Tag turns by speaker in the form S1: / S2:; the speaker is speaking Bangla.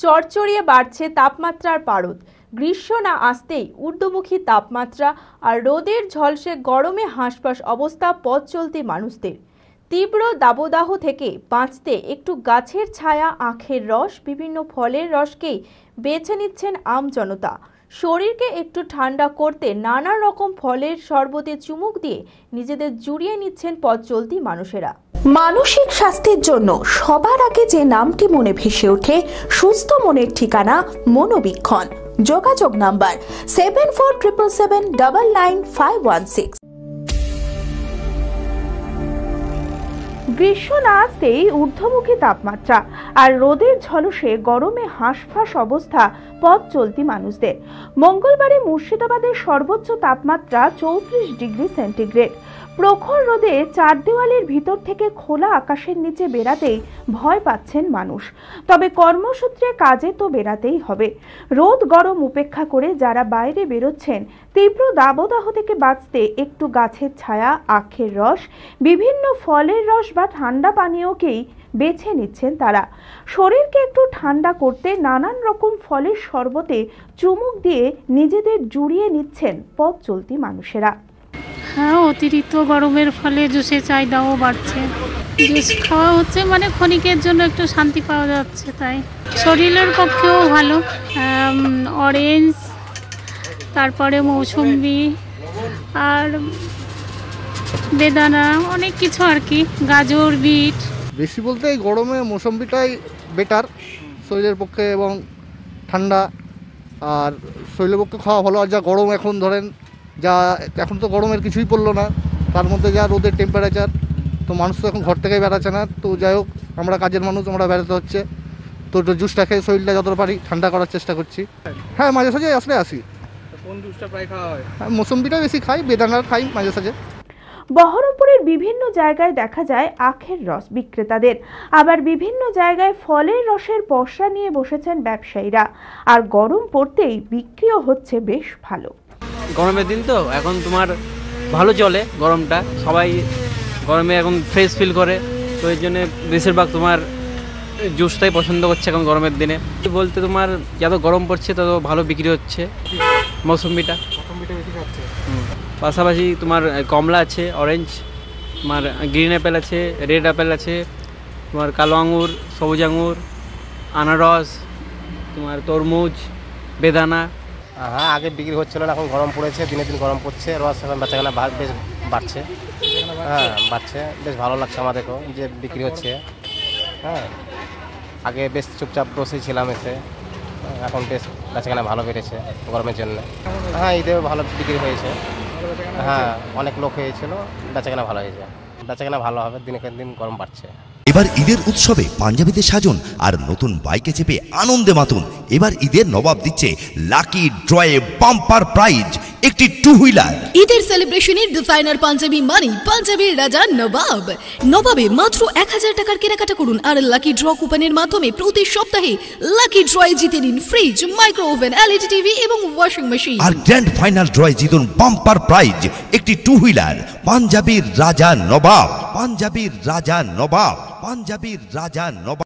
S1: চড়চড়িয়ে বাড়ছে তাপমাত্রার পারদ। গ্রীষ্ম না আসতেই ঊর্ধ্বমুখী তাপমাত্রা আর রোদের ঝলসে গরমে হাঁসফাঁস অবস্থা পথ চলতি মানুষদের। তীব্র দাবদাহ থেকে বাঁচতে একটু গাছের ছায়া, আখের রস, বিভিন্ন ফলের রসকেই বেছে নিচ্ছেন আমজনতা। শরীরকে একটু ঠান্ডা করতে নানা রকম ফলের শরবতে চুমুক দিয়ে নিজেদের জুড়িয়ে নিচ্ছেন পথ চলতি মানুষেরা।
S2: মানসিক স্বাস্থ্যের জন্য সবার আগে যে নামটি মনে ভেসে ওঠে, সুস্থ মনের ঠিকানা মনোবীক্ষণ। যোগাযোগ নাম্বার 7477799516। গ্রীষ্ম না আসতেই ঊর্ধ্বমুখী তাপমাত্রা আর রোদের ঝলসে গরমে হাঁসফাঁস অবস্থা পথ চলতি মানুষদের। মঙ্গলবারে মুর্শিদাবাদের সর্বোচ্চ তাপমাত্রা 34 ডিগ্রি সেন্টিগ্রেড। প্রখর রোদে চার দেওয়ালের ভিতর থেকে খোলা আকাশের নিচে বেরাতেই ভয় পাচ্ছেন মানুষ। তবে কর্মসূত্রে কাজে তো বেরাতেই হবে। রোদ গরম উপেক্ষা করে যারা বাইরে বেরোচ্ছেন, তীব্র দাবদাহ থেকে বাঁচতে একটু গাছের ছায়া, আখের রস, বিভিন্ন ফলের রস বা ঠান্ডা পানীয়কেই বেছে নিচ্ছেন তারা। শরীরকে একটু ঠান্ডা করতে নানান রকম ফলের শরবতে চুমুক দিয়ে নিজেদের জুড়িয়ে নিচ্ছেন পথ চলতি মানুষেরা।
S3: হ্যাঁ, অতিরিক্ত গরমের ফলে জুসের চাহিদাও বাড়ছে। জুস খাওয়া হচ্ছে মানে ক্ষণিকের জন্য একটু শান্তি পাওয়া যাচ্ছে, তাই শরীরের পক্ষেও ভালো। অরেঞ্জ, তারপরে মৌসুম্বি আর বেদানা, অনেক কিছু আর কি, গাজর, বিট।
S4: বেশি বলতে এই গরমে মৌসুম্বিটাই বেটার শরীরের পক্ষে এবং ঠান্ডা আর শরীরের পক্ষে খাওয়া ভালো। আর যা গরম এখন ধরেন, যা এখন তো গরমের কিছুই পড়লো না, তার মধ্যে যা রোদের টেম্পারেচার, তো মানুষ তো এখন ঘর থেকেই বেড়াচ্ছে না। তো যাই হোক, আমরা কাজের মানুষ, আমরা বেড়াতে হচ্ছে, তো জুসটা খেয়ে শরীরটা যতটা পারি ঠান্ডা করার চেষ্টা করছি। হ্যাঁ, মাঝে সাঝে আসলে আসি।
S5: কোন জুসটা প্রায় খাওয়া হয়?
S4: হ্যাঁ, মৌসুম্বিটা বেশি খাই, বেদানার খাই মাঝে সাঝে।
S2: বহরমপুরের বিভিন্ন জায়গায় দেখা যায় আখের রস বিক্রেতাদের, আবার বিভিন্ন জায়গায় ফলের রসের পসরা নিয়ে বসেছেন ব্যবসায়ীরা। আর গরম পড়তেই বিক্রিও হচ্ছে বেশ ভালো।
S6: গরমের দিন তো এখন তোমার ভালো চলে গরমটা, সবাই গরমে এখন ফ্রেশ ফিল করে, তো এই জন্য বেশিরভাগ তোমার জুসটাই পছন্দ করছে এখন গরমের দিনে। বলতে তোমার যত গরম পড়ছে তত ভালো বিক্রি হচ্ছে মৌসুম্বিটা
S5: বেশি খাচ্ছে।
S6: পাশাপাশি তোমার কমলা আছে, অরেঞ্জ, তোমার গ্রিন অ্যাপেল আছে, রেড অ্যাপেল আছে, তোমার কালো আঙুর, সবুজ আঙুর, আনারস, তোমার তরমুজ, বেদানা।
S7: হ্যাঁ, আগে বিক্রি হচ্ছিল না, এখন গরম পড়েছে, দিনে দিন গরম পড়ছে, রস এখন বেচাকেনা বেশ বাড়ছে। হ্যাঁ, বাড়ছে, বেশ ভালো লাগছে আমাদেরকেও যে বিক্রি হচ্ছে। হ্যাঁ, আগে বেশ চুপচাপ বসেছিলাম এসে, এখন বেশ বেচাকেনা ভালো বেড়েছে গরমের জন্য। হ্যাঁ, ঈদেও ভালো বিক্রি হয়েছে। হ্যাঁ, অনেক লোক হয়েছিল, বেচাকেনা ভালো হয়েছে। বেচাকেনা ভালো হবে, দিনে দিন গরম বাড়ছে।
S8: এবার ঈদের উৎসবে পাঞ্জাবিতে সাজুন আর নতুন বাইকে চেপে আনন্দে মাতুন। এবার ঈদের নবাব দিচ্ছে লাকি ড্রয়ে বাম্পার প্রাইজ, একটি টু হুইলার।
S9: ঈদের সেলিব্রেশনের ডিজাইনার পাঞ্জাবি মানে পাঞ্জাবির রাজা নবাব। নবাবে মাত্র 1000 টাকার কেনাকাটা করুন আর লাকি ড্র কুপনের মাধ্যমে প্রতি সপ্তাহে লাকি ড্রয়ে জিতে নিন fridge, micro oven, LED TV এবং ওয়াশিং মেশিন।
S8: আর গ্র্যান্ড ফাইনাল ড্রয়ে জিতুন বাম্পার প্রাইজ, একটি টু হুইলার। পাঞ্জাবির রাজা নবাব, পাঞ্জাবির রাজা নবাব, পাঞ্জাবির রাজা নবাব।